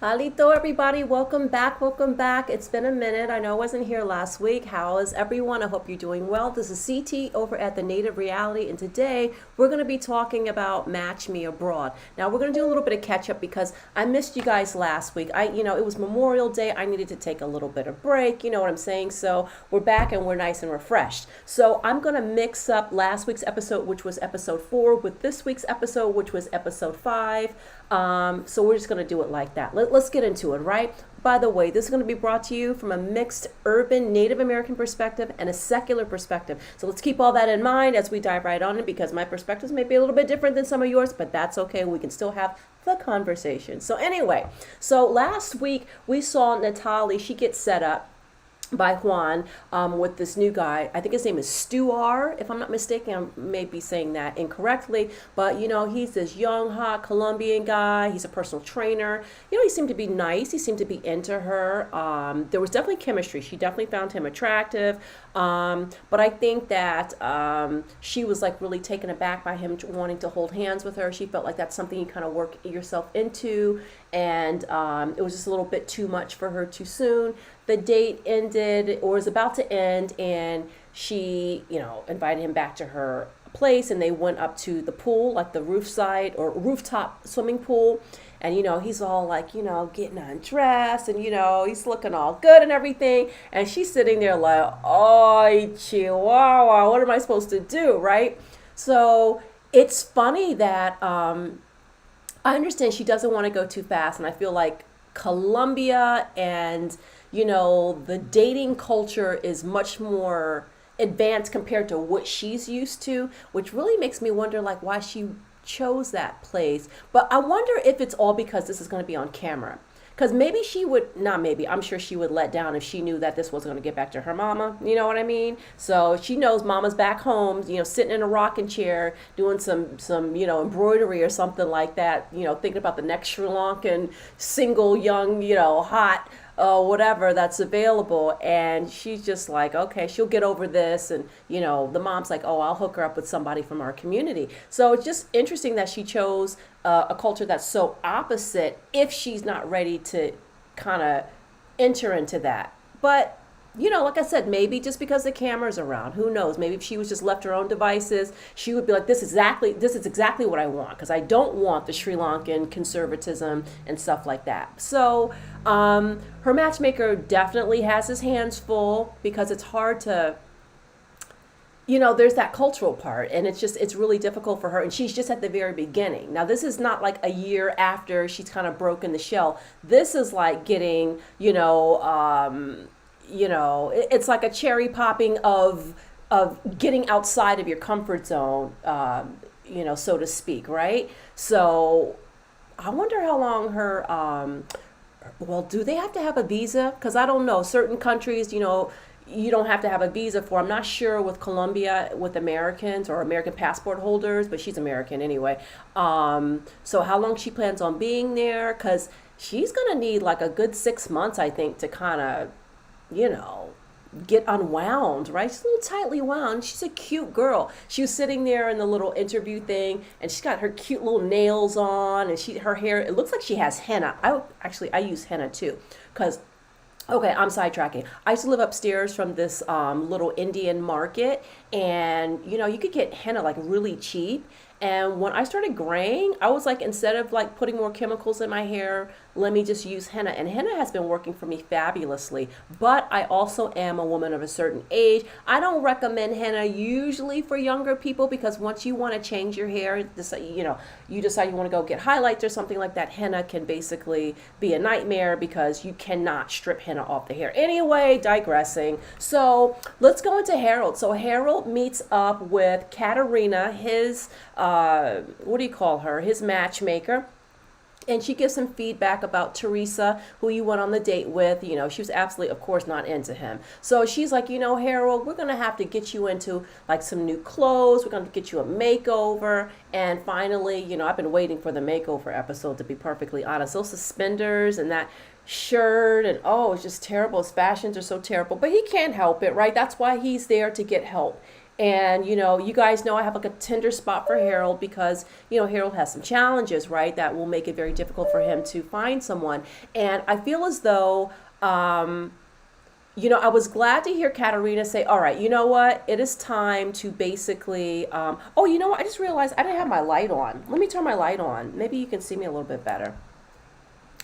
Halito, everybody. Welcome back. Welcome back. It's been a minute. I know I wasn't here last week. How is everyone? I hope you're doing well. This is CT over at the Native Reality, and today we're going to be talking about Match Me Abroad. Now, we're going to do a little bit of catch up because I missed you guys last week. It was Memorial Day. I needed to take a little bit of break. You know what I'm saying? So we're back and we're nice and refreshed. So I'm going to mix up last week's episode, which was episode 4, with this week's episode, which was episode 5. So we're just going to do it like that. Let's get into it, right? By the way, this is going to be brought to you from a mixed urban Native American perspective and a secular perspective. So let's keep all that in mind as we dive right on it, because my perspectives may be a little bit different than some of yours, but that's okay. We can still have the conversation. So anyway, last week we saw Natalie. She gets set up by Juan with this new guy. I think his name is Stuar, if I'm not mistaken. I may be saying that incorrectly, but he's this young, hot Colombian guy. He's a personal trainer. He seemed to be nice. He seemed to be into her. There was definitely chemistry. She definitely found him attractive. But I think that she was like really taken aback by him wanting to hold hands with her. She felt like that's something you kind of work yourself into, and it was just a little bit too much for her too soon. The date ended, or was about to end, and she, invited him back to her place, and they went up to the pool, like the rooftop swimming pool. And, he's all like, getting undressed, and, he's looking all good and everything. And she's sitting there like, oh, chihuahua, what am I supposed to do, right? So it's funny that I understand she doesn't want to go too fast, and I feel like Colombia and the dating culture is much more advanced compared to what she's used to, which really makes me wonder like why she chose that place. But I wonder if it's all because this is going to be on camera. Because maybe she would, not maybe, I'm sure she would let down if she knew that this was going to get back to her mama. You know what I mean? So she knows mama's back home, sitting in a rocking chair, doing some embroidery or something like that, thinking about the next Sri Lankan single, young, hot, whatever that's available. And she's just like, okay, she'll get over this. And, the mom's like, oh, I'll hook her up with somebody from our community. So it's just interesting that she chose a culture that's so opposite if she's not ready to kind of enter into that. But like I said, maybe just because the camera's around, who knows? Maybe if she was just left her own devices, she would be like, this is exactly what I want, because I don't want the Sri Lankan conservatism and stuff like that. So her matchmaker definitely has his hands full, because it's hard to, there's that cultural part, and it's really difficult for her, and she's just at the very beginning. Now, this is not like a year after she's kind of broken the shell. This is like getting, it's like a cherry popping of getting outside of your comfort zone, so to speak, right? So I wonder how long her, well, do they have to have a visa? Because I don't know. Certain countries, you don't have to have a visa for. I'm not sure with Colombia, with Americans or American passport holders, but she's American anyway. So how long she plans on being there? Because she's going to need like a good 6 months, I think, to kind of, get unwound, right? She's a little tightly wound. She's a cute girl. She was sitting there in the little interview thing, and she's got her cute little nails on, and her hair, it looks like she has henna. I use henna too, because okay, I'm sidetracking. I used to live upstairs from this little Indian market, and you could get henna like really cheap. And when I started graying, I was like, instead of like putting more chemicals in my hair, let me just use henna. And henna has been working for me fabulously. But I also am a woman of a certain age. I don't recommend henna usually for younger people, because once you want to change your hair, you decide you want to go get highlights or something like that, henna can basically be a nightmare, because you cannot strip henna off the hair. Anyway, digressing. So let's go into Harold. So Harold meets up with Katarina, his what do you call her? His matchmaker. And she gives him feedback about Teresa, who he went on the date with. She was absolutely, of course, not into him. So she's like, Harold, we're going to have to get you into like some new clothes. We're going to get you a makeover. And finally, I've been waiting for the makeover episode, to be perfectly honest. Those suspenders and that shirt, and it's just terrible. His fashions are so terrible, but he can't help it, right? That's why he's there, to get help. And, you guys know I have like a tender spot for Harold because, Harold has some challenges, right? That will make it very difficult for him to find someone. And I feel as though, I was glad to hear Katarina say, all right, you know what? It is time to basically, oh, you know what? I just realized I didn't have my light on. Let me turn my light on. Maybe you can see me a little bit better.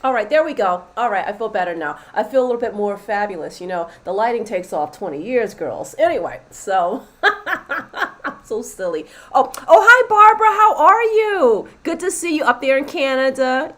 All right, there we go. All right, I feel better now. I feel a little bit more fabulous. The lighting takes off 20 years, girls. Anyway, so I'm so silly. Oh, hi, Barbara. How are you? Good to see you up there in Canada.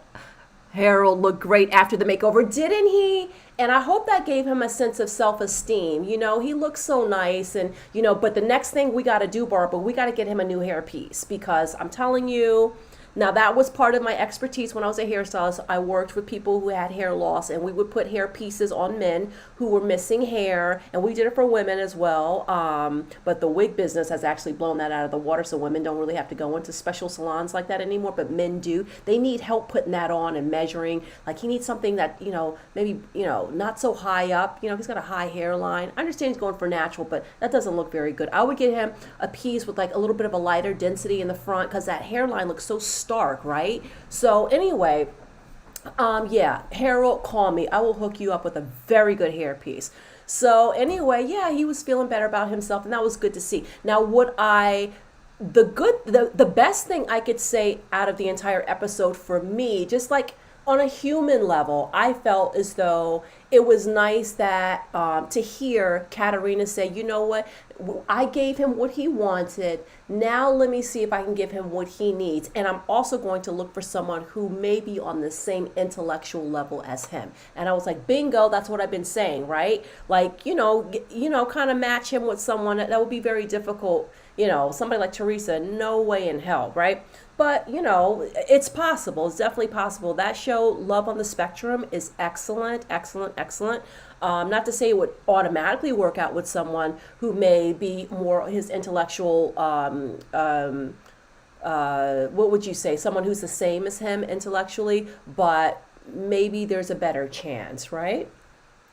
Harold looked great after the makeover, didn't he? And I hope that gave him a sense of self-esteem. He looks so nice. And, but the next thing we got to do, Barbara, we got to get him a new hairpiece because I'm telling you, now that was part of my expertise when I was a hairstylist. I worked with people who had hair loss, and we would put hair pieces on men who were missing hair, and we did it for women as well. But the wig business has actually blown that out of the water, so women don't really have to go into special salons like that anymore, but men do. They need help putting that on and measuring. Like he needs something that, maybe, not so high up. He's got a high hairline. I understand he's going for natural, but that doesn't look very good. I would get him a piece with like a little bit of a lighter density in the front because that hairline looks so stark, right? So anyway, yeah, Harold, call me. I will hook you up with a very good hairpiece. So anyway, yeah, he was feeling better about himself, and that was good to see. Now, the best thing I could say out of the entire episode for me, just like on a human level, I felt as though it was nice that to hear Katarina say, you know what, I gave him what he wanted. Now let me see if I can give him what he needs. And I'm also going to look for someone who may be on the same intellectual level as him. And I was like, bingo, that's what I've been saying, right? Like, kind of match him with someone that would be very difficult. Somebody like Teresa, no way in hell, right? But, it's possible. It's definitely possible. That show, Love on the Spectrum, is excellent, excellent, excellent. Not to say it would automatically work out with someone who may be more his intellectual, what would you say? Someone who's the same as him intellectually, but maybe there's a better chance, right?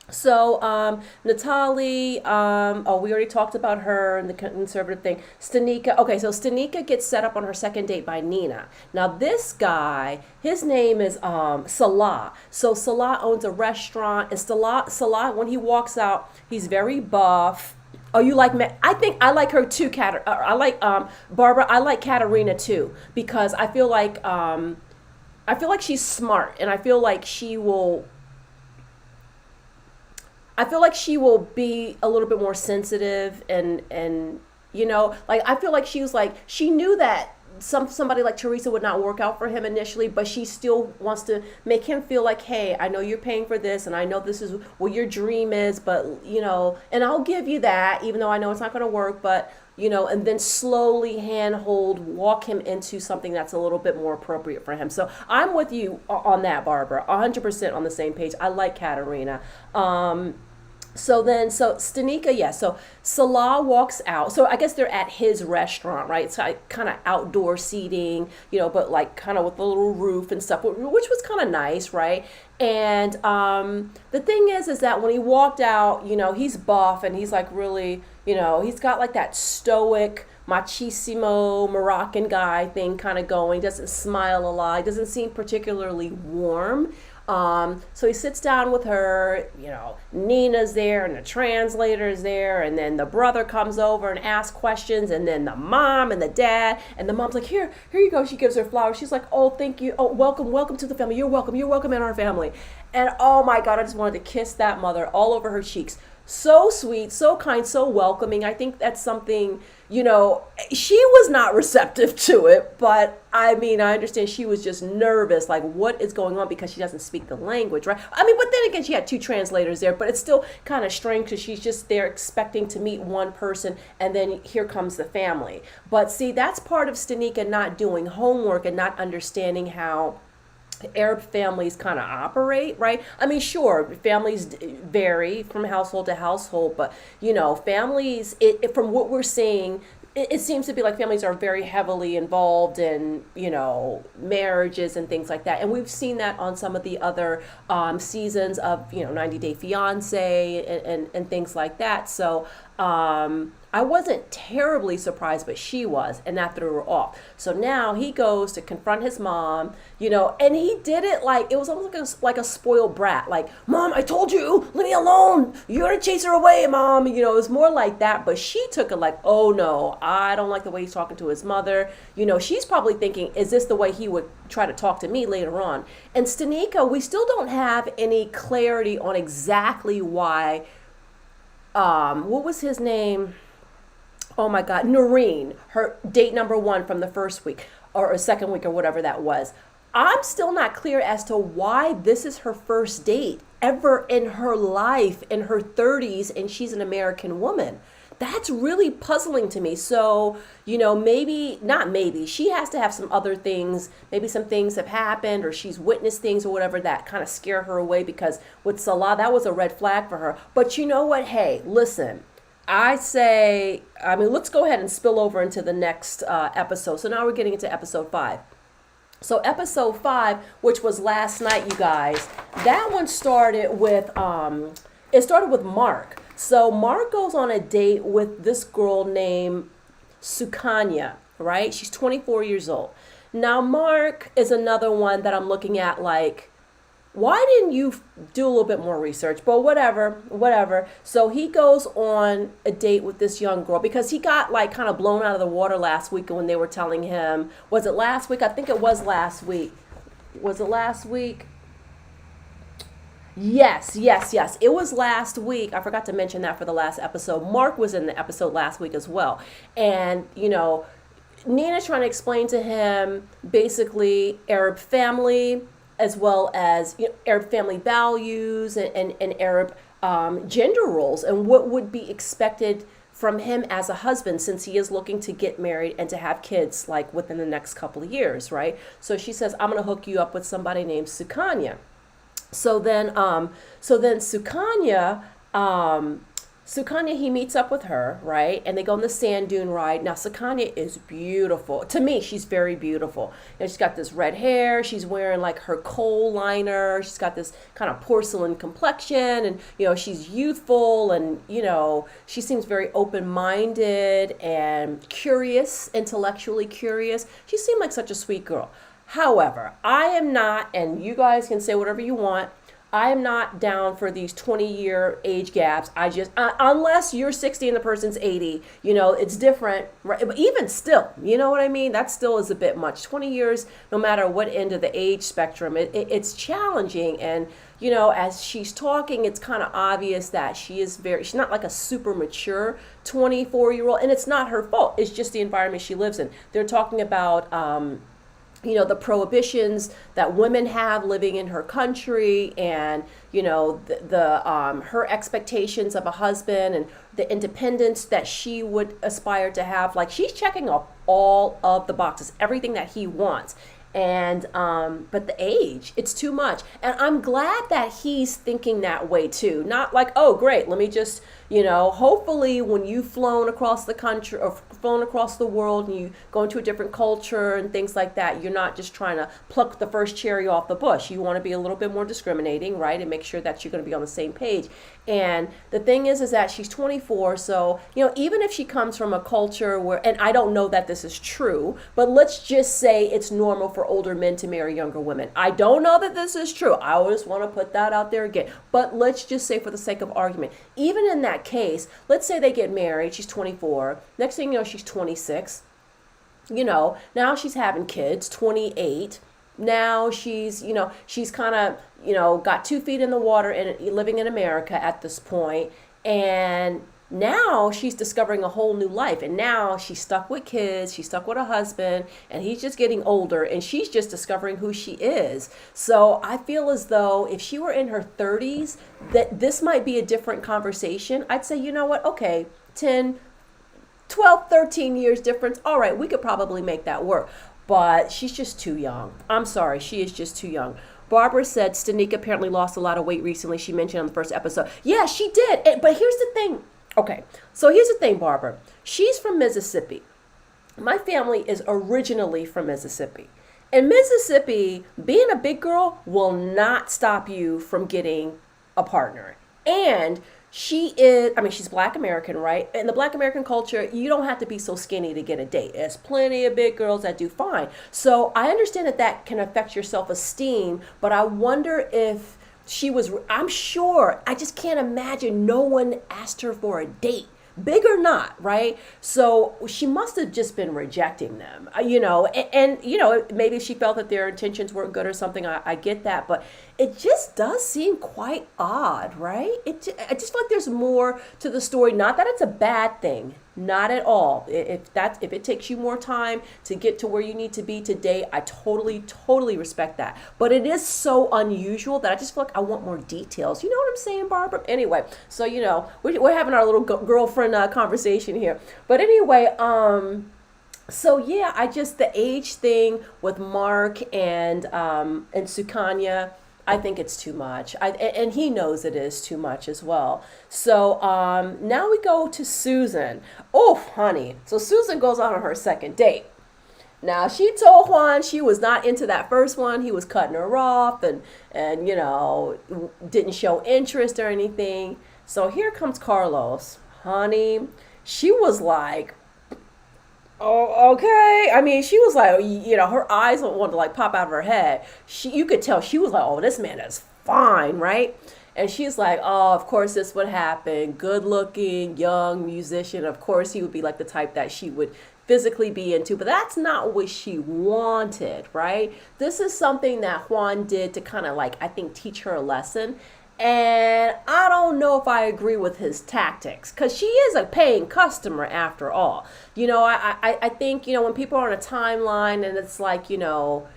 So, Natalie, we already talked about her and the conservative thing. Stanika, okay, so Stanika gets set up on her second date by Nina. Now, this guy, his name is Salah. So, Salah owns a restaurant, and Salah, when he walks out, he's very buff. Oh, you like me? I think I like her too, I like Barbara. I like Katarina too because I feel like she's smart, and I feel like she will be a little bit more sensitive and like I feel like she knew that somebody like Teresa would not work out for him initially, but she still wants to make him feel like, hey, I know you're paying for this and I know this is what your dream is, but and I'll give you that even though I know it's not going to work, but and then slowly walk him into something that's a little bit more appropriate for him. So I'm with you on that, Barbara, 100% on the same page. I like Katarina. So Stanika, yeah. So Salah walks out. So I guess they're at his restaurant, right? It's like kind of outdoor seating, but like kind of with a little roof and stuff, which was kind of nice, right? And the thing is that when he walked out, he's buff and he's like really, he's got like that stoic, machismo Moroccan guy thing kind of going. Doesn't smile a lot. Doesn't seem particularly warm. So he sits down with her, Nina's there and the translator's there, and then the brother comes over and asks questions, and then the mom and the dad, and the mom's like, here you go. She gives her flowers. She's like, oh, thank you. Oh, welcome to the family. You're welcome in our family. And oh my God, I just wanted to kiss that mother all over her cheeks. So sweet, so kind, so welcoming. I think that's something, she was not receptive to it, but I understand she was just nervous, like what is going on because she doesn't speak the language, right? But then again, she had two translators there, but it's still kind of strange because she's just there expecting to meet one person and then here comes the family. But see, that's part of Stanika not doing homework and not understanding how Arab families kind of operate, right? Sure, families vary from household to household, but families, from what we're seeing, it seems to be like families are very heavily involved in, marriages and things like that. And we've seen that on some of the other seasons of, 90 Day Fiance and things like that. So I I wasn't terribly surprised, but she was, and that threw her off. So now he goes to confront his mom, and he did it like, it was almost like a spoiled brat. Like, Mom, I told you, leave me alone. You're going to chase her away, Mom. It was more like that, but she took it like, oh no, I don't like the way he's talking to his mother. She's probably thinking, is this the way he would try to talk to me later on? And Stanika, we still don't have any clarity on exactly why, what was his name? Oh my God, Noreen, her date number 1 from the first week or second week or whatever that was. I'm still not clear as to why this is her first date ever in her life, in her 30s, and she's an American woman. That's really puzzling to me. So, she has to have some other things. Maybe some things have happened or she's witnessed things or whatever that kind of scare her away, because with Salah, that was a red flag for her. But you know what? Hey, listen. Let's go ahead and spill over into the next episode. So now we're getting into episode 5. So episode 5, which was last night, you guys, that one started with, Mark. So Mark goes on a date with this girl named Sukanya, right? She's 24 years old. Now, Mark is another one that I'm looking at like, why didn't you do a little bit more research? But whatever. So he goes on a date with this young girl because he got like kind of blown out of the water last week when they were telling him, was it last week? I think it was last week. Was it last week? Yes. It was last week. I forgot to mention that for the last episode. Mark was in the episode last week as well. And, Nina's trying to explain to him basically Arab family, as well as Arab family values and Arab gender roles and what would be expected from him as a husband, since he is looking to get married and to have kids like within the next couple of years, right? So she says, I'm going to hook you up with somebody named Sukanya. So then Sukanya, he meets up with her, right? And they go on the sand dune ride. Now, Sukanya is beautiful. To me, she's very beautiful. She's got this red hair. She's wearing like her coal liner. She's got this kind of porcelain complexion. And, she's youthful and, she seems very open-minded and curious, intellectually curious. She seemed like such a sweet girl. However, I am not, and you guys can say whatever you want, I am not down for these 20-year age gaps. I just, unless you're 60 and the person's 80, it's different. Right? But even still, you know what I mean? That still is a bit much. 20 years, no matter what end of the age spectrum, it's challenging. And, as she's talking, it's kind of obvious that she's not like a super mature 24-year-old. And it's not her fault. It's just the environment she lives in. They're talking about, the prohibitions that women have living in her country, and her expectations of a husband and the independence that she would aspire to have. Like, she's checking off all of the boxes, everything that he wants. And but the age, it's too much. And I'm glad that he's thinking that way too. Not like, oh great, let me just, hopefully when you've flown across the country or flown across the world and you go into a different culture and things like that, you're not just trying to pluck the first cherry off the bush. You want to be a little bit more discriminating, right? And make sure that you're going to be on the same page. And the thing is that she's 24. So, even if she comes from a culture where, and I don't know that this is true, but let's just say it's normal for older men to marry younger women. I don't know that this is true. I always want to put that out there again. But let's just say, for the sake of argument, even in that case, let's say they get married. She's 24. Next thing you know, she's 26. Now she's having kids, 28. Now she's kind of, got 2 feet in the water and living in America at this point. And now she's discovering a whole new life. And now she's stuck with kids. She's stuck with a husband. And he's just getting older. And she's just discovering who she is. So I feel as though if she were in her 30s, that this might be a different conversation. I'd say, you know what? Okay, 10, 12, 13 years difference. All right, we could probably make that work. But she's just too young. I'm sorry, she is just too young. Barbara said Stanika apparently lost a lot of weight recently. She mentioned on the first episode. Yeah, she did. But here's the thing. Okay, so here's the thing, Barbara. She's from Mississippi. My family is originally from Mississippi. In Mississippi, being a big girl will not stop you from getting a partner. And she is, I mean, she's Black American, right? In the Black American culture, you don't have to be so skinny to get a date. There's plenty of big girls that do fine. So I understand that that can affect your self-esteem, but I wonder if she was, I'm sure, I just can't imagine no one asked her for a date, big or not, right? So she must have just been rejecting them, you know, maybe she felt that their intentions weren't good or something. I get that, but it just does seem quite odd, right? I just feel like there's more to the story. Not that it's a bad thing, not at all. If it takes you more time to get to where you need to be today, I totally respect that. But it is so unusual that I just feel like I want more details. You know what I'm saying, Barbara? Anyway, so you know we're having our little girlfriend conversation here. But anyway, so yeah, I just the age thing with Mark and Sukanya. I think it's too much. And he knows it is too much as well. So now we go to Susan. Oh, honey. So Susan goes on her second date. Now she told Juan she was not into that first one. He was cutting her off and you know, didn't show interest or anything. So here comes Carlos. Honey, she was like, oh, okay. I mean, she was like, you know, her eyes wanted to like pop out of her head. You could tell she was like, oh, this man is fine, right? And she's like, oh, of course this would happen. Good looking, young musician. Of course he would be like the type that she would physically be into, but that's not what she wanted, right? This is something that Juan did to kind of like, I think, teach her a lesson. And I don't know if I agree with his tactics because she is a paying customer after all. You know, I think, you know, when people are on a timeline and it's like, you know,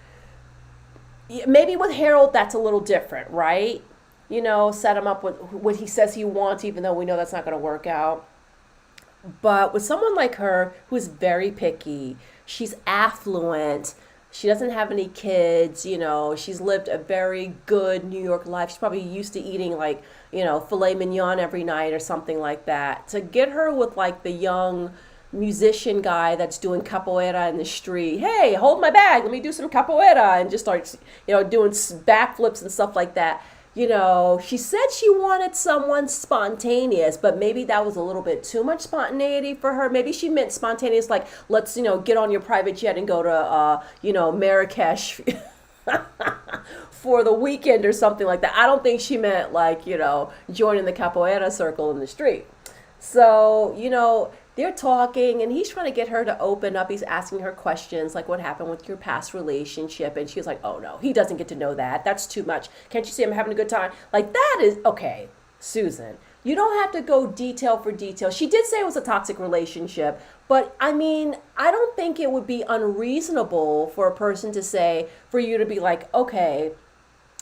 maybe with Harold that's a little different, right? You know, set him up with what he says he wants, even though we know that's not going to work out. But with someone like her who's very picky, she's affluent, she doesn't have any kids, you know, she's lived a very good New York life. She's probably used to eating like, you know, filet mignon every night or something like that. To get her with like the young musician guy that's doing capoeira in the street, hey, hold my bag, let me do some capoeira, and just starts, you know, doing backflips and stuff like that. You know, she said she wanted someone spontaneous, but maybe that was a little bit too much spontaneity for her. Maybe she meant spontaneous, like, let's, you know, get on your private jet and go to, you know, Marrakesh for the weekend or something like that. I don't think she meant, like, you know, joining the capoeira circle in the street. So, you know, they're talking and he's trying to get her to open up. He's asking her questions like what happened with your past relationship. And she was like, oh no, he doesn't get to know that. That's too much. Can't you see I'm having a good time? Like that is, okay, Susan, you don't have to go detail for detail. She did say it was a toxic relationship, but I mean, I don't think it would be unreasonable for a person to say, for you to be like, okay,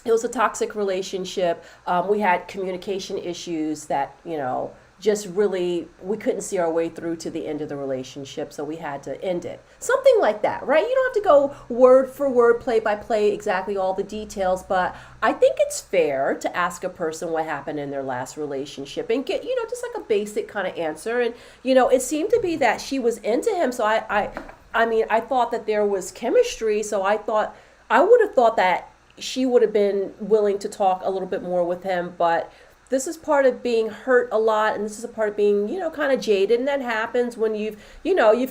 it was a toxic relationship. We had communication issues that, you know, just really, we couldn't see our way through to the end of the relationship, so we had to end it. Something like that, right? You don't have to go word for word, play by play, exactly all the details, but I think it's fair to ask a person what happened in their last relationship and get, you know, just like a basic kind of answer. And, you know, it seemed to be that she was into him, so I mean, I thought that there was chemistry, so I would have thought that she would have been willing to talk a little bit more with him, but this is part of being hurt a lot, and this is a part of being, you know, kind of jaded, and that happens when you've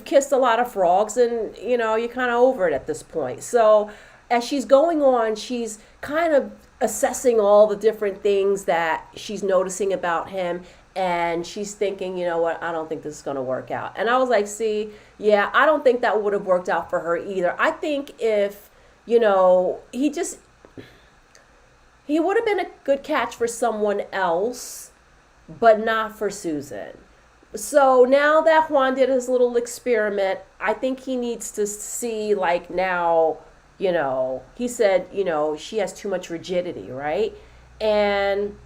kissed a lot of frogs, and, you know, you're kind of over it at this point. So as she's going on, she's kind of assessing all the different things that she's noticing about him, and she's thinking, you know what, I don't think this is going to work out. And I was like, see, yeah, I don't think that would have worked out for her either. I think if, you know, he would have been a good catch for someone else, but not for Susan. So now that Juan did his little experiment, I think he needs to see, like, now, you know, he said, you know, she has too much rigidity, right? And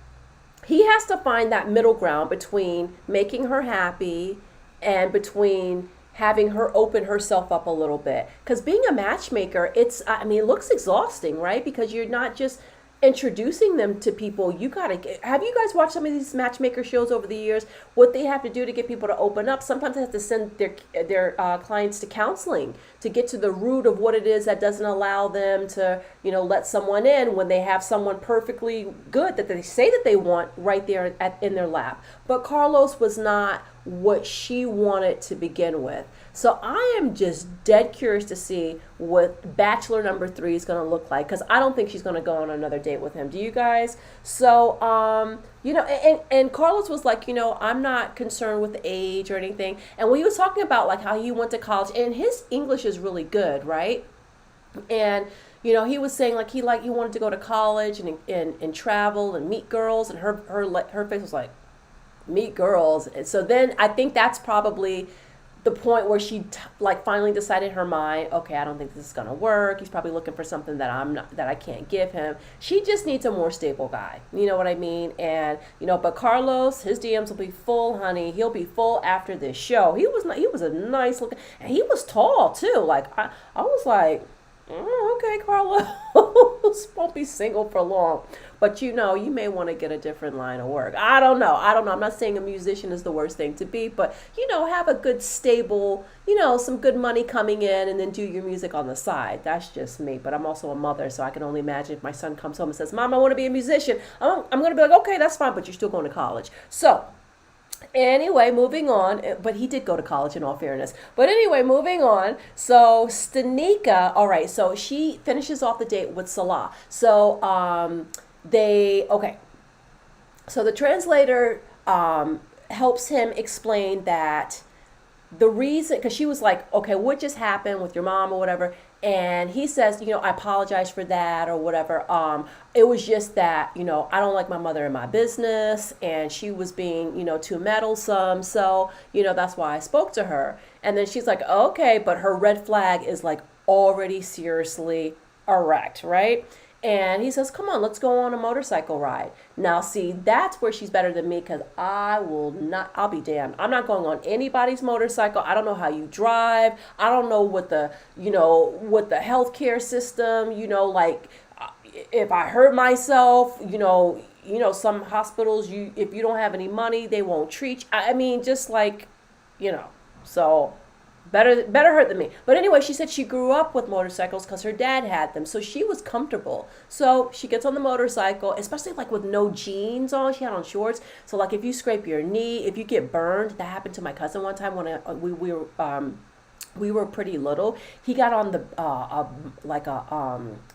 he has to find that middle ground between making her happy and between having her open herself up a little bit. Because being a matchmaker, it looks exhausting, right? Because you're not just introducing them to people. You gotta have you guys watched some of these matchmaker shows over the years? What they have to do to get people to open up. Sometimes they have to send their clients to counseling to get to the root of what it is that doesn't allow them to, let someone in when they have someone perfectly good that they say that they want right there in their lap. But Carlos was not what she wanted to begin with. So I am just dead curious to see what Bachelor number 3 is going to look like, because I don't think she's going to go on another date with him. Do you guys? So, and Carlos was like, I'm not concerned with age or anything. And when he was talking about like how he went to college, and his English is really good, right? And he was saying like he wanted to go to college and travel and meet girls, and her face was like, meet girls. And so then I think that's probably the point where she finally decided in her mind, okay, I don't think this is gonna work. He's probably looking for something that I can't give him. She just needs a more stable guy. You know what I mean? And but Carlos, his DMs will be full, honey. He'll be full after this show. He was a nice looking, and he was tall too. Like I was like, okay, Carlos won't be single for long. But you may want to get a different line of work. I don't know. I'm not saying a musician is the worst thing to be, but have a good stable, some good money coming in, and then do your music on the side. That's just me. But I'm also a mother, so I can only imagine if my son comes home and says, Mom, I want to be a musician. I'm going to be like, okay, that's fine, but you're still going to college. So anyway, moving on. But he did go to college, in all fairness. But anyway, moving on. So Stanika, all right, so she finishes off the date with Salah. So so the translator helps him explain that the reason, because she was like, okay, what just happened with your mom or whatever, and he says, I apologize for that or whatever. It was just that, I don't like my mother in my business, and she was being, too meddlesome, so, that's why I spoke to her. And then she's like, okay, but her red flag is like already seriously erect, right? And he says, come on, let's go on a motorcycle ride. Now, see, that's where she's better than me, because I'll be damned. I'm not going on anybody's motorcycle. I don't know how you drive. I don't know what the healthcare system, if I hurt myself, some hospitals, if you don't have any money, they won't treat you. I mean, just like, so better her than me. But anyway, she said she grew up with motorcycles because her dad had them, so she was comfortable. So she gets on the motorcycle, especially like with no jeans on. She had on shorts. So like if you scrape your knee, if you get burned, that happened to my cousin one time when we were pretty little. He got on the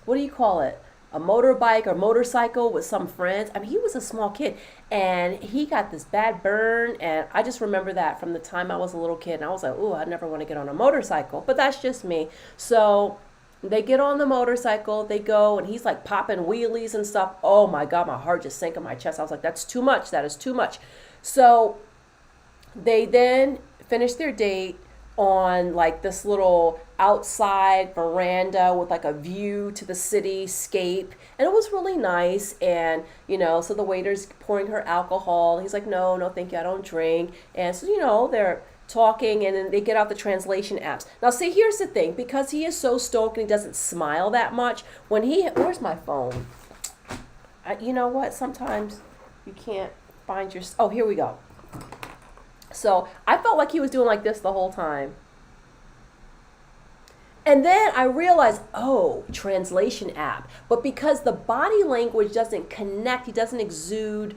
what do you call it? A motorbike or motorcycle with some friends. I mean, he was a small kid, and he got this bad burn, and I just remember that from the time I was a little kid, and I was like, ooh, I never want to get on a motorcycle, but that's just me. So they get on the motorcycle, they go, and he's like popping wheelies and stuff. Oh my God, my heart just sank in my chest. I was like, that's too much. That is too much. So they then finish their date on like this little outside veranda with like a view to the cityscape, and it was really nice. And so the waiter's pouring her alcohol. He's like, no thank you, I don't drink. And so they're talking, and then they get out the translation apps. Now see, here's the thing, because he is so stoked and he doesn't smile that much when where's my phone? You know what, sometimes you can't find your, oh, here we go. So I felt like he was doing like this the whole time. And then I realized, translation app. But because the body language doesn't connect, he doesn't exude,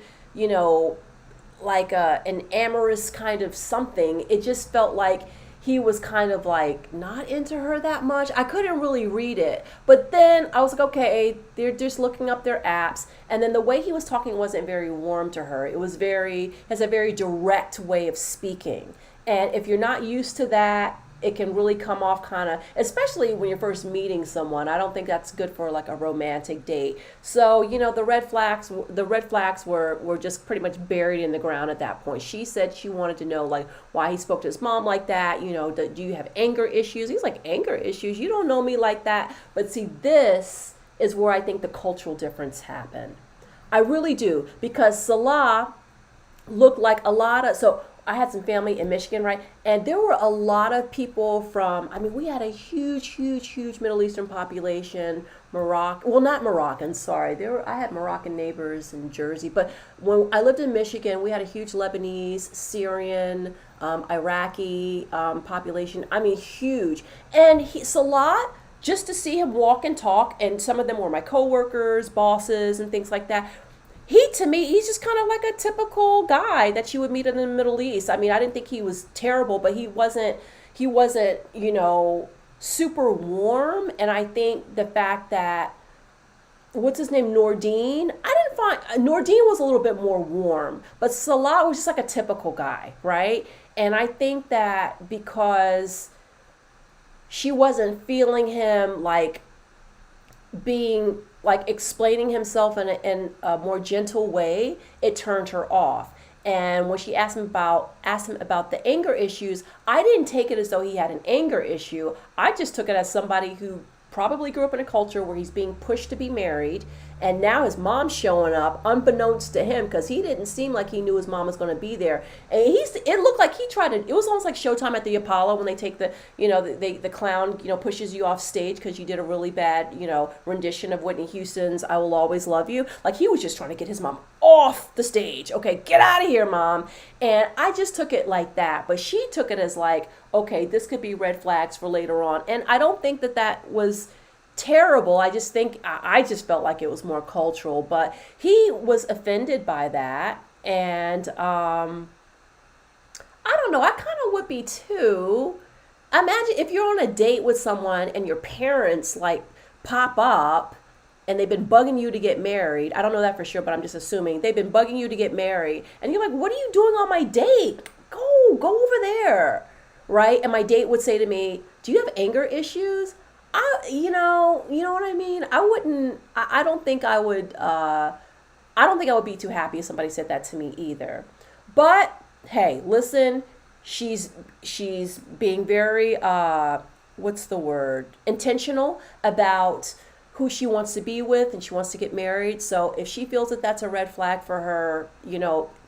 like an amorous kind of something. It just felt like he was kind of like not into her that much. I couldn't really read it. But then I was like, okay, they're just looking up their apps. And then the way he was talking wasn't very warm to her. It was has a very direct way of speaking. And if you're not used to that, it can really come off kind of, especially when you're first meeting someone. I don't think that's good for like a romantic date. So, the red flags were just pretty much buried in the ground at that point. She said she wanted to know like why he spoke to his mom like that. Do you have anger issues? He's like, anger issues? You don't know me like that. But see, this is where I think the cultural difference happened. I really do, because Salah looked like a lot of, so I had some family in Michigan, right? And there were a lot of people from, I mean, we had a huge Middle Eastern population. Moroccan, well, not Moroccan, sorry. I had Moroccan neighbors in Jersey, but when I lived in Michigan, we had a huge Lebanese, Syrian, Iraqi population. I mean, huge. And Salat, just to see him walk and talk, and some of them were my coworkers, bosses, and things like that. To me, he's just kind of like a typical guy that you would meet in the Middle East. I mean, I didn't think he was terrible, but he wasn't, super warm. And I think the fact that, what's his name, Nordine, I didn't find, Nordine was a little bit more warm, but Salah was just like a typical guy, right? And I think that because she wasn't feeling him like being like explaining himself in a more gentle way, it turned her off. And when she asked him about the anger issues, I didn't take it as though he had an anger issue. I just took it as somebody who probably grew up in a culture where he's being pushed to be married, and now his mom's showing up unbeknownst to him, because he didn't seem like he knew his mom was going to be there. And it looked like he tried to, it was almost like Showtime at the Apollo when they take the clown, pushes you off stage because you did a really bad, rendition of Whitney Houston's I Will Always Love You. Like, he was just trying to get his mom off the stage. Okay, get out of here, mom. And I just took it like that. But she took it as like, okay, this could be red flags for later on. And I don't think that was terrible. I just felt like it was more cultural, but he was offended by that. And I don't know, I kind of would be too. Imagine if you're on a date with someone and your parents like pop up and they've been bugging you to get married. I don't know that for sure, but I'm just assuming they've been bugging you to get married, and you're like, what are you doing on my date? Go over there, right? And my date would say to me, do you have anger issues? You know what I mean? I don't think I would be too happy if somebody said that to me either. But hey, listen, she's being very, what's the word? Intentional about who she wants to be with, and she wants to get married. So if she feels that that's a red flag for her,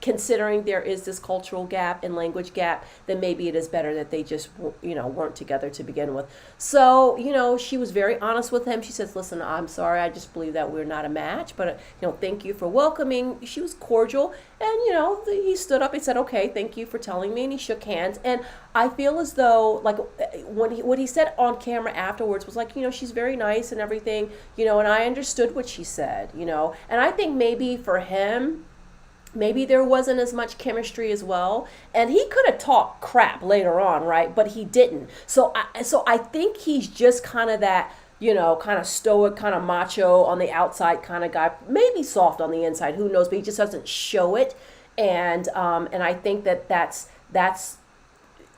considering there is this cultural gap and language gap, then maybe it is better that they just, weren't together to begin with. So, she was very honest with him. She says, listen, I'm sorry. I just believe that we're not a match, but, thank you for welcoming. She was cordial. And, he stood up and said, okay, thank you for telling me. And he shook hands. And I feel as though, like, what he said on camera afterwards was like, she's very nice and everything, and I understood what she said, and I think maybe for him, maybe there wasn't as much chemistry as well, and he could have talked crap later on, right? But he didn't. So I think he's just kind of that, kind of stoic, kind of macho on the outside kind of guy, maybe soft on the inside, who knows? But he just doesn't show it, and I think that's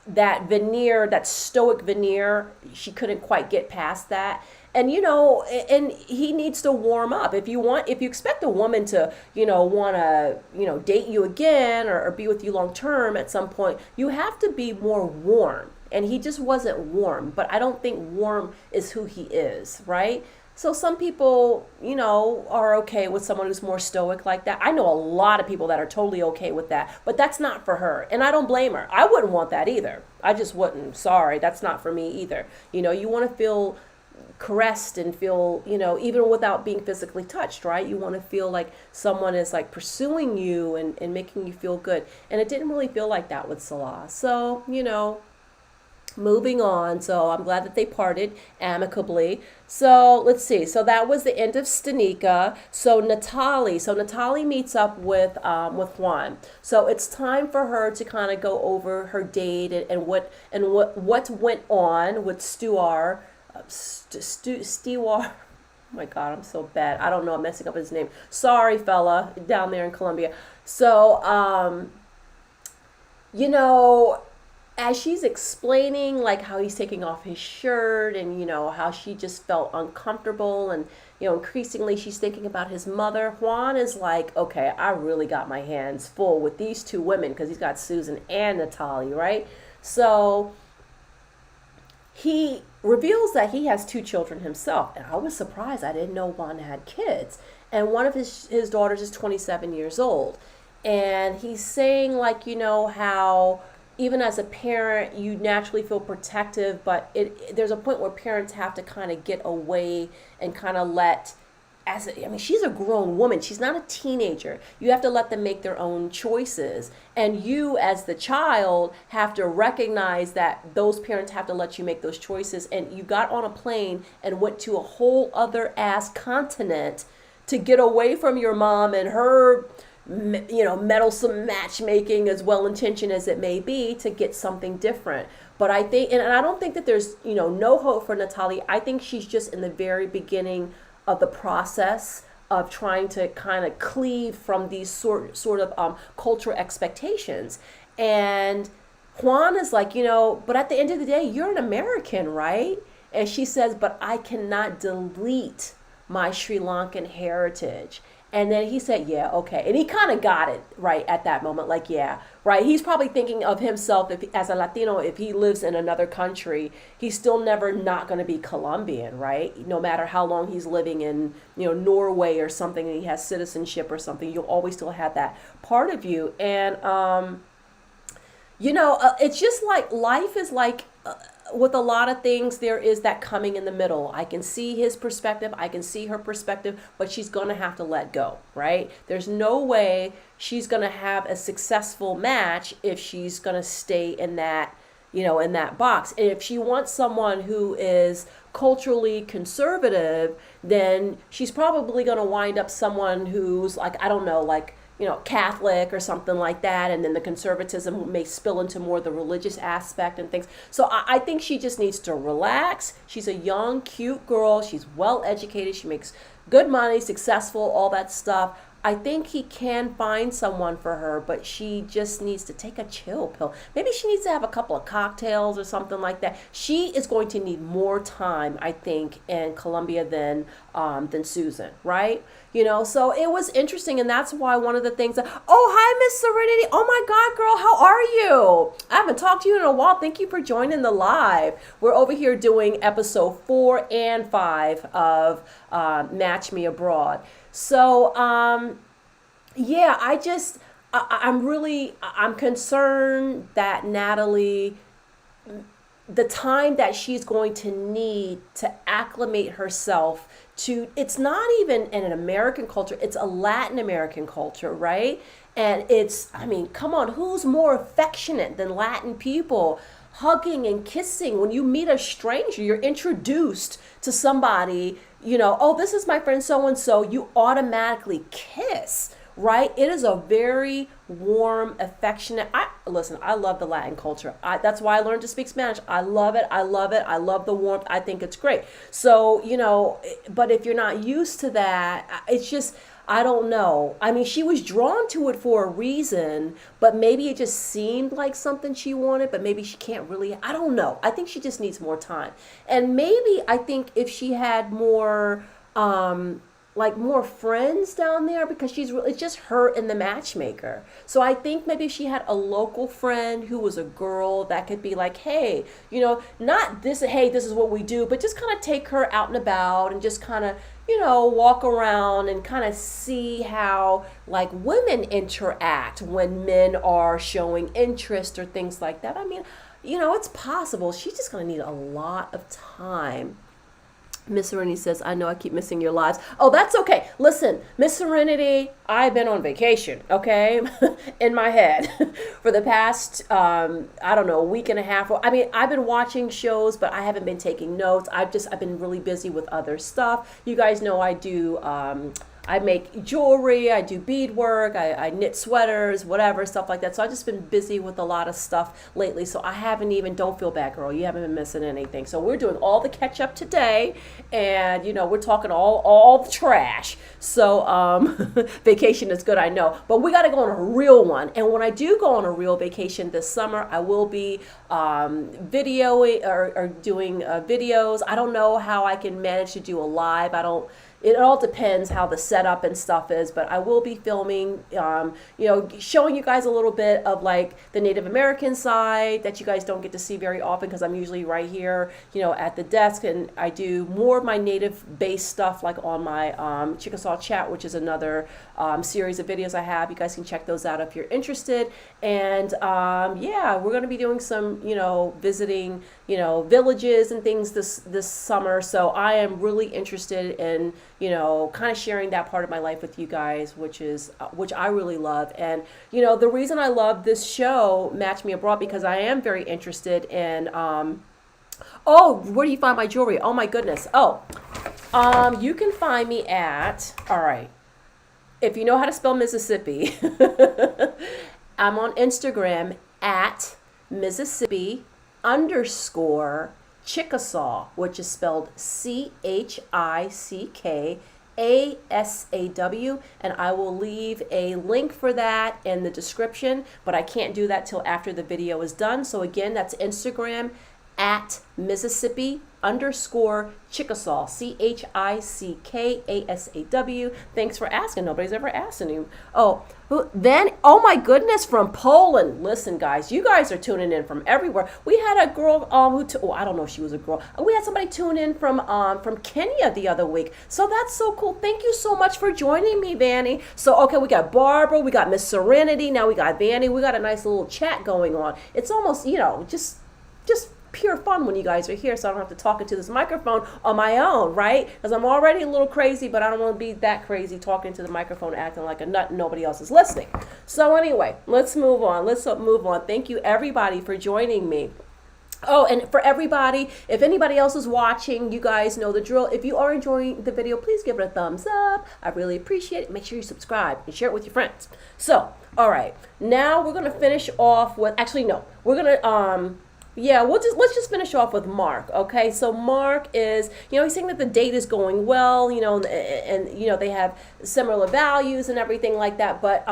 that veneer, that stoic veneer, she couldn't quite get past that. And, and he needs to warm up. If you expect a woman to, want to, date you again or be with you long term at some point, you have to be more warm. And he just wasn't warm. But I don't think warm is who he is, right? So some people, are okay with someone who's more stoic like that. I know a lot of people that are totally okay with that, but that's not for her. And I don't blame her. I wouldn't want that either. I just wouldn't. Sorry, that's not for me either. You want to feel caressed and feel, even without being physically touched, right? You want to feel like someone is like pursuing you and making you feel good. And it didn't really feel like that with Salah. So, moving on. So I'm glad that they parted amicably. So let's see. So that was the end of Stanika. So Natalie meets up with Juan. So it's time for her to kind of go over her date and what went on with Stewart. Stewart. Oh my God, I'm so bad. I don't know. I'm messing up his name. Sorry, fella, down there in Colombia. So, as she's explaining like how he's taking off his shirt and, how she just felt uncomfortable and, increasingly she's thinking about his mother, Juan is like, okay, I really got my hands full with these two women because he's got Susan and Natalie, right? So he reveals that he has two children himself. And I was surprised. I didn't know Juan had kids. And one of his daughters is 27 years old. And he's saying, like, how even as a parent, you naturally feel protective, but there's a point where parents have to kind of get away and kind of let, I mean, she's a grown woman. She's not a teenager. You have to let them make their own choices. And you, as the child, have to recognize that those parents have to let you make those choices. And you got on a plane and went to a whole other ass continent to get away from your mom and her, meddlesome matchmaking, as well intentioned as it may be, to get something different. But I think, and I don't think that there's, no hope for Natalie. I think she's just in the very beginning of the process of trying to kind of cleave from these sort of cultural expectations. And Juan is like, but at the end of the day, you're an American, right? And she says, but I cannot delete my Sri Lankan heritage. And then he said, yeah, okay. And he kind of got it right at that moment. Like, yeah, right. He's probably thinking of himself as a Latino. If he lives in another country, he's still never not going to be Colombian, right? No matter how long he's living in, Norway or something, and he has citizenship or something, you'll always still have that part of you. And, it's just like life is like, with a lot of things, there is that coming in the middle. I can see his perspective, I can see her perspective, but she's going to have to let go, right? There's no way she's going to have a successful match if she's going to stay in that, in that box. And if she wants someone who is culturally conservative, then she's probably going to wind up someone who's like, I don't know, like, Catholic or something like that. And then the conservatism may spill into more the religious aspect and things. So I think she just needs to relax. She's a young, cute girl. She's well educated. She makes good money, successful, all that stuff. I think he can find someone for her, but she just needs to take a chill pill. Maybe she needs to have a couple of cocktails or something like that. She is going to need more time, I think, in Colombia than Susan, right? So it was interesting, and that's why one of the things that, oh, hi, Miss Serenity. Oh my God, girl, how are you? I haven't talked to you in a while. Thank you for joining the live. We're over here doing episode 4 and 5 of Match Me Abroad. So, yeah, I'm concerned that Natalie, the time that she's going to need to acclimate herself to, it's not even in an American culture, it's a Latin American culture, right? And come on, who's more affectionate than Latin people? Hugging and kissing. When you meet a stranger, you're introduced to somebody, oh, this is my friend so-and-so, you automatically kiss, right? It is a very warm, affectionate, I love the Latin culture. That's why I learned to speak Spanish. I love it. I love the warmth. I think it's great. So, but if you're not used to that, it's just, I don't know. I mean, she was drawn to it for a reason, but maybe it just seemed like something she wanted, but maybe she can't really, I don't know. I think she just needs more time. And maybe I think if she had more, more friends down there, because it's just her and the matchmaker. So I think maybe if she had a local friend who was a girl that could be like, hey, not this, hey, this is what we do, but just kind of take her out and about and just kind of, walk around and kind of see how like women interact when men are showing interest or things like that. I mean, it's possible. She's just going to need a lot of time. Miss Serenity says, I know I keep missing your lives. Oh, that's okay. Listen, Miss Serenity, I've been on vacation, okay, in my head for the past, a week and a half. I mean, I've been watching shows, but I haven't been taking notes. I've been really busy with other stuff. You guys know I do, I make jewelry, I do beadwork, I knit sweaters, whatever, stuff like that. So I've just been busy with a lot of stuff lately. So I haven't even, don't feel bad, girl, you haven't been missing anything. So we're doing all the catch up today, and we're talking all the trash. So vacation is good, I know, but we got to go on a real one. And when I do go on a real vacation this summer, I will be videoing or doing videos. I don't know how I can manage to do a live. I don't it all depends how the setup and stuff is, but I will be filming, showing you guys a little bit of like the Native American side that you guys don't get to see very often because I'm usually right here, at the desk, and I do more of my native based stuff like on my Chickasaw Chat, which is another series of videos I have. You guys can check those out if you're interested. And we're going to be doing some, visiting, villages and things this summer. So I am really interested in, kind of sharing that part of my life with you guys, which I really love. And, the reason I love this show, Match Me Abroad, because I am very interested in, where do you find my jewelry? Oh my goodness. You can find me at, all right, if you know how to spell Mississippi, I'm on Instagram at Mississippi_Chickasaw, which is spelled ChickAsaw, and I will leave a link for that in the description, but I can't do that till after the video is done. So again, that's Instagram at Mississippi_Chickasaw, ChickAsaw. Thanks for asking. Nobody's ever asked any. Oh my goodness, from Poland. Listen, guys, you guys are tuning in from everywhere. We had a girl I don't know if she was a girl. We had somebody tune in from Kenya the other week. So that's so cool. Thank you so much for joining me, Vanny. So okay, we got Barbara, we got Miss Serenity, now we got Vanny. We got a nice little chat going on. It's almost, just pure fun when you guys are here, so I don't have to talk into this microphone on my own, right? Because I'm already a little crazy, but I don't want to be that crazy talking to the microphone, acting like a nut and nobody else is listening. So anyway, let's move on. Thank you everybody for joining me. Oh, and for everybody, if anybody else is watching, you guys know the drill. If you are enjoying the video, please give it a thumbs up. I really appreciate it. Make sure you subscribe and share it with your friends. So, all right, now we're going to finish off with, we're going to, let's just finish off with Mark, okay? So Mark is, he's saying that the date is going well, and they have similar values and everything like that, but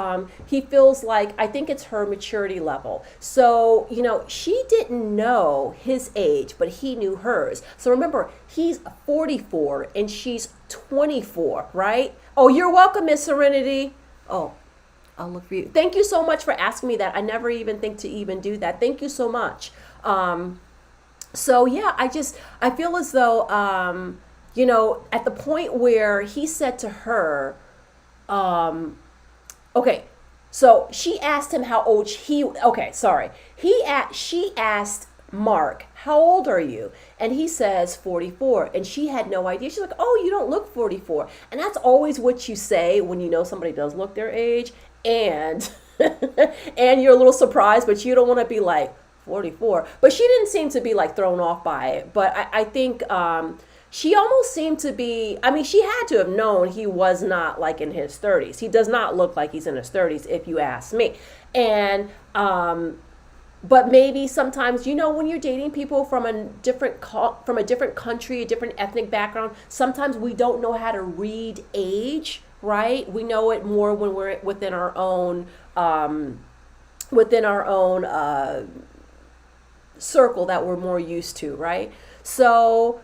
he feels like, I think it's her maturity level. So, she didn't know his age, but he knew hers. So remember, he's 44 and she's 24, right? Oh, you're welcome, Miss Serenity. Oh, I'll look for you. Thank you so much for asking me that. I never even think to even do that. Thank you so much. I feel as though, at the point where he said to her, so she asked him how old she asked Mark, how old are you? And he says 44, and she had no idea. She's like, oh, you don't look 44. And that's always what you say when you know somebody does look their age, and and you're a little surprised, but you don't want to be like 44. But she didn't seem to be like thrown off by it. But I think she almost seemed to be, she had to have known he was not like in his 30s. He does not look like he's in his 30s, if you ask me. And but maybe sometimes, when you're dating people from a different country, a different ethnic background, sometimes we don't know how to read age, right? We know it more when we're within our own circle that we're more used to, right? So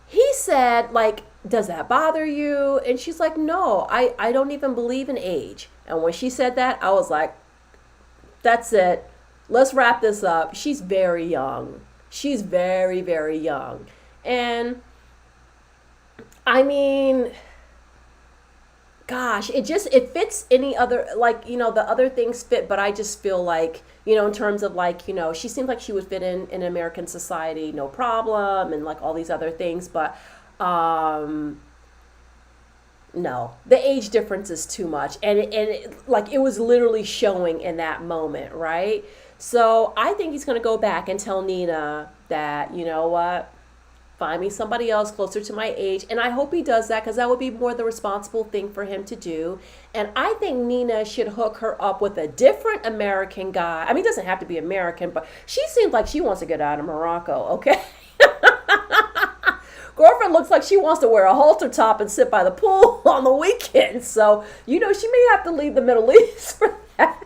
he said, like, does that bother you? And she's like, no, I don't even believe in age. And when she said that, I was like, that's it. Let's wrap this up. She's very young. She's very, very young. And gosh, it fits any other, the other things fit, but I just feel like, in terms of she seemed like she would fit in American society, no problem, and like all these other things, but no, the age difference is too much, and it was literally showing in that moment, right? So I think he's going to go back and tell Nina that, you know what, find me somebody else closer to my age. And I hope he does that, because that would be more the responsible thing for him to do. And I think Nina should hook her up with a different American guy. It doesn't have to be American, but she seems like she wants to get out of Morocco, okay? Girlfriend looks like she wants to wear a halter top and sit by the pool on the weekend. So, she may have to leave the Middle East for that.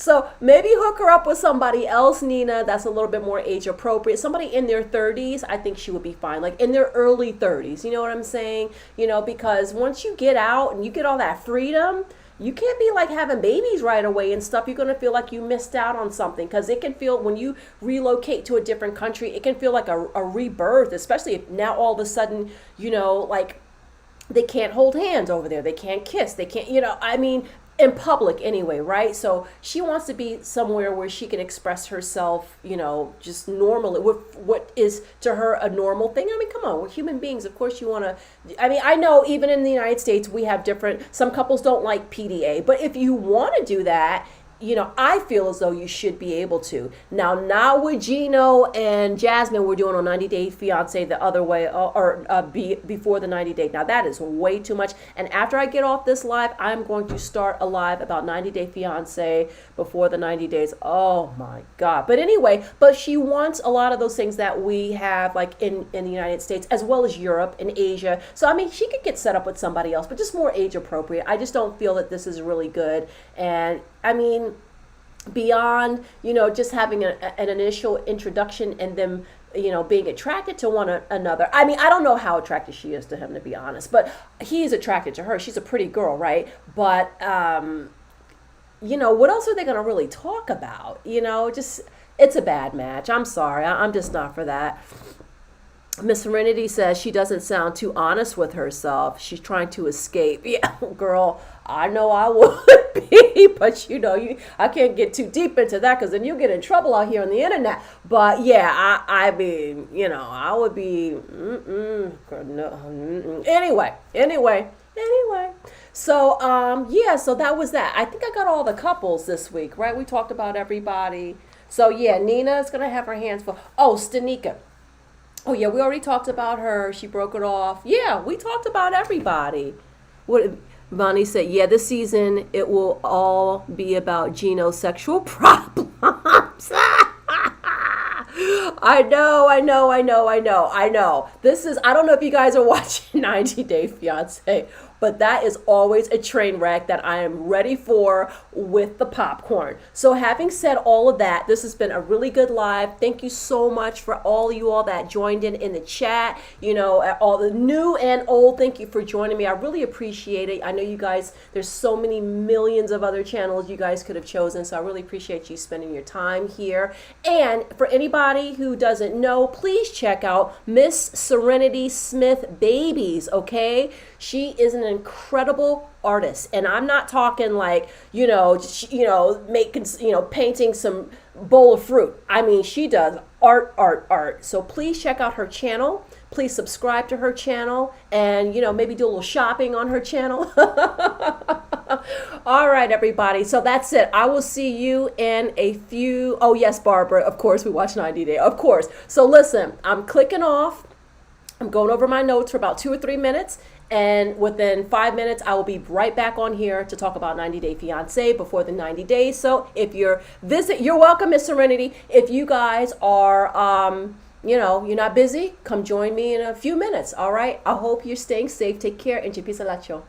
So maybe hook her up with somebody else, Nina, that's a little bit more age appropriate. Somebody in their 30s, I think she would be fine. Like in their early 30s, you know what I'm saying? You know, because once you get out and you get all that freedom, you can't be like having babies right away and stuff. You're going to feel like you missed out on something, because it can feel, when you relocate to a different country, it can feel like a rebirth, especially if now all of a sudden, you know, like they can't hold hands over there. They can't kiss. They can't, you know, I mean, in public anyway, right? So she wants to be somewhere where she can express herself, you know, just normally, with what is to her a normal thing. I mean, come on, we're human beings. Of course you want to, I mean, I know even in the United States, we have different, some couples don't like PDA, but if you want to do that, you know, I feel as though you should be able to. Now, not with Gino and Jasmine, we're doing on 90 Day Fiance the other way, before the 90 day. Now, that is way too much. And after I get off this live, I'm going to start a live about 90 Day Fiance before the 90 days. Oh my God. But anyway, but she wants a lot of those things that we have, like in the United States, as well as Europe and Asia. So, I mean, she could get set up with somebody else, but just more age appropriate. I just don't feel that this is really good. And I mean, beyond, you know, just having an initial introduction and them, you know, being attracted to one another. I mean, I don't know how attracted she is to him, to be honest, but he's attracted to her. She's a pretty girl, right? But, you know, what else are they going to really talk about? You know, just, it's a bad match. I'm sorry. I'm just not for that. Miss Serenity says she doesn't sound too honest with herself. She's trying to escape. Yeah, girl, I know I would be, but you know, I can't get too deep into that, because then you get in trouble out here on the internet. But yeah, I mean, you know, I would be, Anyway. So, yeah, so that was that. I think I got all the couples this week, right? We talked about everybody. So yeah, Nina's going to have her hands full. Oh, Stanika. Oh, yeah, we already talked about her. She broke it off. Yeah, we talked about everybody. What Bonnie said, yeah, this season it will all be about Gino's sexual problems. I know. This is, I don't know if you guys are watching 90 Day Fiance, but that is always a train wreck that I am ready for with the popcorn. So having said all of that, this has been a really good live. Thank you so much for all you all that joined in the chat, you know, all the new and old. Thank you for joining me. I really appreciate it. I know you guys, there's so many millions of other channels you guys could have chosen, so I really appreciate you spending your time here. And for anybody who doesn't know, please check out Miss Serenity Smith Babies, okay? She is an incredible artist, and I'm not talking like, making, painting some bowl of fruit. I mean, she does art. So please check out her channel. Please subscribe to her channel, and maybe do a little shopping on her channel. All right, everybody. So that's it. I will see you in a few. Oh yes, Barbara. Of course, we watch 90 Day. Of course. So listen, I'm clicking off. I'm going over my notes for about 2 or 3 minutes, and within 5 minutes, I will be right back on here to talk about 90 Day Fiance before the 90 days. So if you're welcome, Miss Serenity. If you guys are, you're not busy, come join me in a few minutes. All right. I hope you're staying safe. Take care, and Chipisalacho.